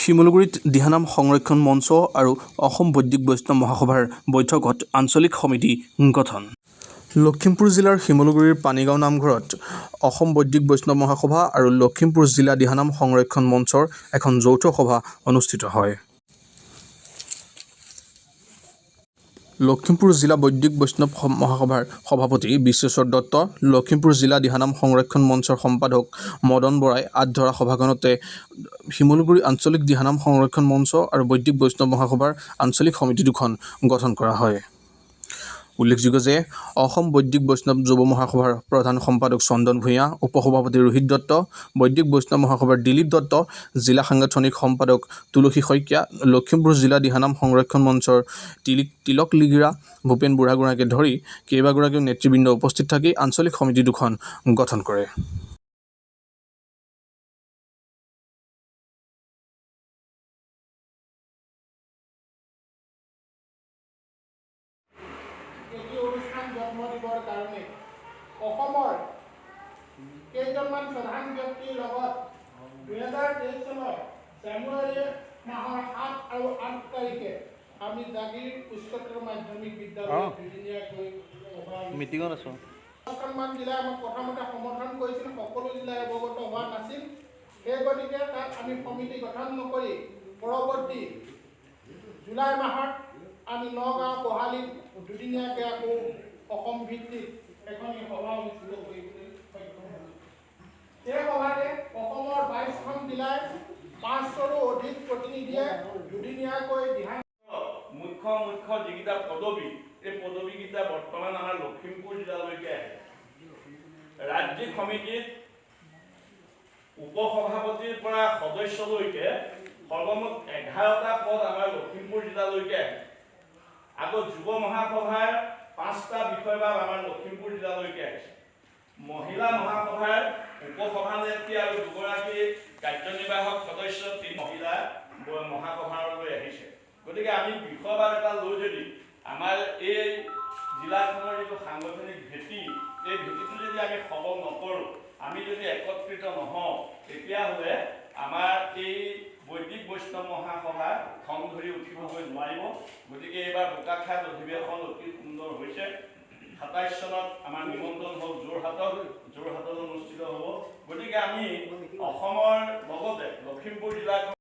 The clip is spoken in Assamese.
শিমলুগুৰিত দিহানাম সংৰক্ষণ মঞ্চ আৰু অসম বৈদিক বৈষ্ণৱ মহাসভাৰ বৈঠকত আঞ্চলিক সমিতি গঠন। লখিমপুৰ জিলাৰ শিমলুগুৰিৰ পানীগাঁও নামঘৰত অসম বৈদিক বৈষ্ণৱ মহাসভা আৰু লখিমপুৰ জিলা দিহানাম সংৰক্ষণ মঞ্চৰ এখন যৌথ সভা অনুষ্ঠিত হয়। লখিমপুৰ জিলা বৈদিক বৈষ্ণৱ মহাসভাৰ সভাপতি বিশ্বেশ্বৰ দত্ত, লখিমপুৰ জিলা দিহানাম সংৰক্ষণ মঞ্চৰ সম্পাদক মদন বৰাই আঁত ধৰা সভাখনতে শিমলুগুৰি আঞ্চলিক দিহানাম সংৰক্ষণ মঞ্চ আৰু বৈদিক বৈষ্ণৱ মহাসভাৰ আঞ্চলিক সমিতি দুখন গঠন কৰা হয়। উল্লেখযোগ্য যে অসম বৈদিক বৈষ্ণৱ যুৱ মহাসভাৰ প্ৰধান সম্পাদক চন্দন ভূঞা, উপসভাপতি ৰোহিত দত্ত, বৈদিক বৈষ্ণৱ মহাসভাৰ দিলীপ দত্ত, জিলা সাংগঠনিক সম্পাদক তুলসী শইকীয়া, লখিমপুৰ জিলা দিহানাম সংৰক্ষণ মঞ্চৰ তিলক লিগিৰা, ভূপেন বুঢ়াগোহাঁইকে ধৰি কেইবাগৰাকীও নেতৃবৃন্দ উপস্থিত থাকি আঞ্চলিক সমিতি দুখন গঠন কৰে। এই অনুষ্ঠান জন্ম দিবৰ কাৰণে অসমৰ কেইজনমান প্ৰধান ব্যক্তিৰ লগত 2023 চনৰ জানুৱাৰী মাহৰ 7 আৰু 8 তাৰিখে আমি জাগিৰ উচ্চতৰ মাধ্যমিক বিদ্যালয়ত দুদিনীয়াকৈ মিটিঙত আছো। অসমমান জিলাই আমাক প্ৰথমতে সমৰ্থন কৰিছিল, সকলো জিলাই অৱগত হোৱা নাছিল। সেই গতিকে তাত আমি সমিতি গঠন নকৰি পৰৱৰ্তী জুলাই মাহত আমি নগাঁও বহালীত দুদিনীয়াকৈ আকৌ অসম ভিত্তিক এখন সভা অনুষ্ঠিত কৰিবলৈ সক্ষম হ'লোঁ। সেই সভাতে অসমৰ 22খন জিলাৰ 500ৰো অধিক প্ৰতিনিধিয়ে দুদিনীয়াকৈ দিহানাম মুখ্য যিকেইটা পদবী, এই পদবীকেইটা বৰ্তমান আমাৰ লখিমপুৰ জিলালৈকে আহে। ৰাজ্যিক সমিতিত উপসভাপতিৰ পৰা সদস্যলৈকে সৰ্বমুঠ 11টা পদ আমাৰ লখিমপুৰ জিলালৈকে আহে। আকৌ যুৱ মহাসভাৰ 5টা বিষয়বাদ আমাৰ লখিমপুৰ জিলালৈকে আহিছে। মহিলা মহাসভাৰ উপসভানেত্ৰী আৰু 2গৰাকী কাৰ্যনিৰ্বাহক সদস্য 3 মহিলা মহাসভালৈ আহিছে। গতিকে আমি বিষয়বাদ এটা লৈ যদি আমাৰ এই জিলাখনৰ যিটো সাংগঠনিক ভেটি, এই ভেটিটো যদি আমি সবল নকৰোঁ, আমি যদি একত্ৰিত নহওঁ, তেতিয়াহ'লে আমাৰ এই বৈদিক বৈষ্ণৱ মহাসভা খং ধৰি উঠিবগৈ নোৱাৰিব। গতিকে এইবাৰ বোকাখাত অধিৱেশন অতি সুন্দৰ হৈছে। 27 চনত আমাৰ নিমন্ত্ৰণ হ'ল যোৰহাটত অনুষ্ঠিত হ'ব। গতিকে আমি অসমৰ লগতে লখিমপুৰ জিলাখন